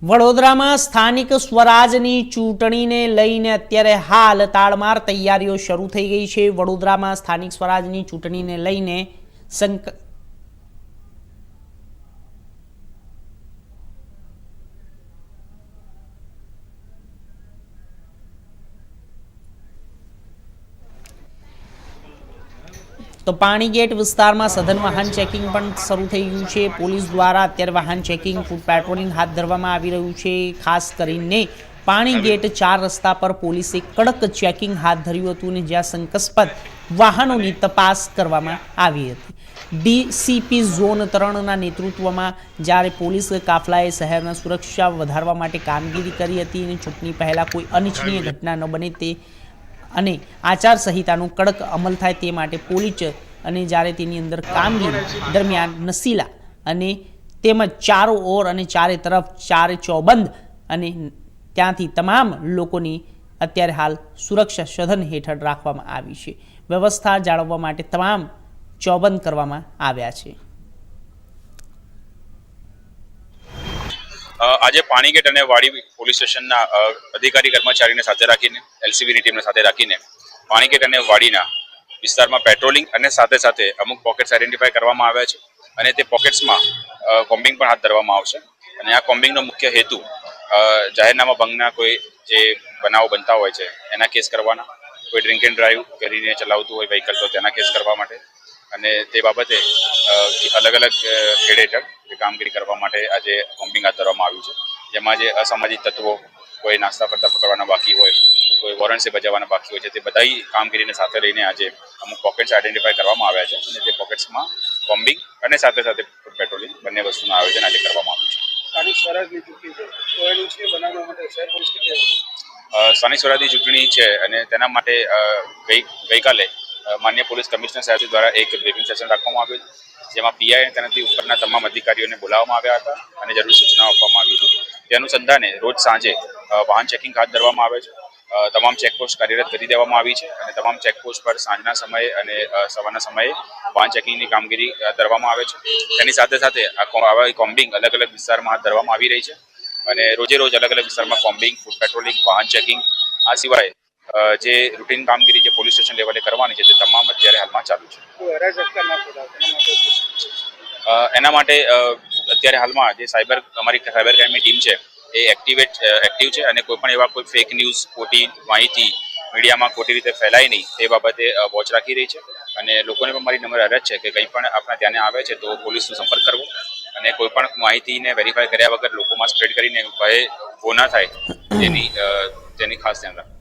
વડોદરામાં સ્થાનિક સ્વરાજની ચૂંટણીને લઈને અત્યારે હાલ તાળમાર તૈયારીઓ શરૂ થઈ ગઈ છે। વડોદરામાં સ્થાનિક સ્વરાજની ચૂંટણીને લઈને तो पाणीगेट विस्तार में सघन वाहन चेकिंग पण शुरू थई गयुं छे। पोलीस द्वारा अत्यारे वाहन चेकिंग फूड पेट्रोलिंग हाथ धरवामां आवी रह्युं छे। खास करीने पाणीगेट 4 रस्ता पर पोलीसे कड़क चेकिंग हाथ धर्युं हतुं ने ज्यां शंकास्पद वाहनोनी तपास करवामां आवी हती। डीसीपी झोन 3 नेतृत्वमां ज्यारे पोलीस काफलाए शहेरना सुरक्षा वधारवा माटे कामगीरी करी हती अने चूंटणी पहेला कोई अनिच्छनीय घटना न बने ते અને આચારસંહિતાનો કડક અમલ થાય તે માટે પોલીસ અને જ્યારે તેની અંદર કામગીરી દરમિયાન નશીલા અને તેમજ ચારો ઓર અને ચારે તરફ ચારે ચોબંધ અને ત્યાંથી તમામ લોકોની અત્યારે હાલ સુરક્ષા સઘન હેઠળ રાખવામાં આવી છે। વ્યવસ્થા જાળવવા માટે તમામ ચોબંધ કરવામાં આવ્યા છે। આજે પાણીગેટ અને વાડી પોલીસ સ્ટેશનના અધિકારી કર્મચારીને સાથે રાખીને એલસીબીની ટીમને સાથે રાખીને પાણીગેટ અને વાડીના વિસ્તારમાં પેટ્રોલિંગ અને સાથે સાથે અમુક પોકેટ્સ આઈડેન્ટિફાઈ કરવામાં આવ્યા છે અને તે પોકેટ્સમાં કોમ્બિંગ પણ હાથ ધરવામાં આવશે। અને આ કોમ્બિંગનો મુખ્ય હેતુ જાહેરનામા ભંગના કોઈ જે બનાવો બનતા હોય છે એના કેસ કરવાના, કોઈ ડ્રિંક એન્ડ ડ્રાઈવ કરીને ચલાવતું હોય વ્હીકલ તો તેના કેસ કરવા માટે અને તે બાબતે અલગ અલગ હેડ હેઠળ કામગીરી કરવા માટે આજે કોમ્બિંગ હાથ ધરવામાં આવ્યું છે। જેમાં જે અસામાજિક તત્વો કોઈ નાસ્તા કરતા પકડવાના બાકી હોય, કોઈ વોરંટ્સ બજાવવાના બાકી હોય છે, તે બધાઈ કામગીરીને સાથે લઈને આજે અમુક પોકેટ્સ આઈડેન્ટિફાઈ કરવામાં આવ્યા છે અને તે પોકેટ્સમાં કોમ્બિંગ અને સાથે સાથે પેટ્રોલિંગ બંને વસ્તુનું આયોજન આજે કરવામાં આવ્યું છે। સ્થાનિક સ્વરાજની ચૂંટણી છે તો એનું છે બનાવવા માટે શહેર પોલીસ સ્થાનિક સ્વરાજની ચૂંટણી છે અને તેના માટે ગઈકાલે માન્ય પોલીસ કમિશનર સાહેબ દ્વારા એક બ્રીફિંગ સેશન રાખવામાં આવ્યું હતું, જેમાં પીઆઈ અને તેનાથી ઉપરના તમામ અધિકારીઓને બોલાવવામાં આવ્યા હતા અને જરૂરી સૂચનાઓ આપવામાં આવી હતી। તે અનુસંધાને રોજ સાંજે વાહન ચેકિંગ હાથ ધરવામાં આવે છે। તમામ ચેકપોસ્ટ કાર્યરત કરી દેવામાં આવી છે અને તમામ ચેકપોસ્ટ પર સાંજના સમયે અને સવારના સમયે વાહન ચેકિંગની કામગીરી કરવામાં આવે છે। તેની સાથે સાથે આવા કોમ્બિંગ અલગ અલગ વિસ્તારમાં હાથ ધરવામાં આવી રહી છે અને રોજે રોજ અલગ અલગ વિસ્તારમાં કોમ્બિંગ, ફૂડ પેટ્રોલિંગ, વાહન ચેકિંગ આ સિવાય જે રૂટીન કામગીરી જે પોલીસ સ્ટેશન લેવલે કરવાની છે તે તમામ અત્યારે હાલમાં ચાલુ છે। એના માટે અત્યારે હાલમાં જે અમારી સાયબર ક્રાઇમની ટીમ છે એ એક્ટિવ છે અને કોઈ પણ એવા કોઈ ફેક ન્યૂઝ, ખોટી માહિતી મીડિયામાં ખોટી રીતે ફેલાય નહીં તે બાબતે વોચ રાખી રહી છે અને લોકોને પણ મારી નમ્ર અરજ છે કે કંઈ પણ આપણા ધ્યાને આવે છે તો પોલીસનો સંપર્ક કરવો અને કોઈ પણ માહિતીને વેરીફાઈ કર્યા વગર લોકોમાં સ્પ્રેડ કરીને ભય ઊભો ના થાય તેની ખાસ ધ્યાન રાખવું।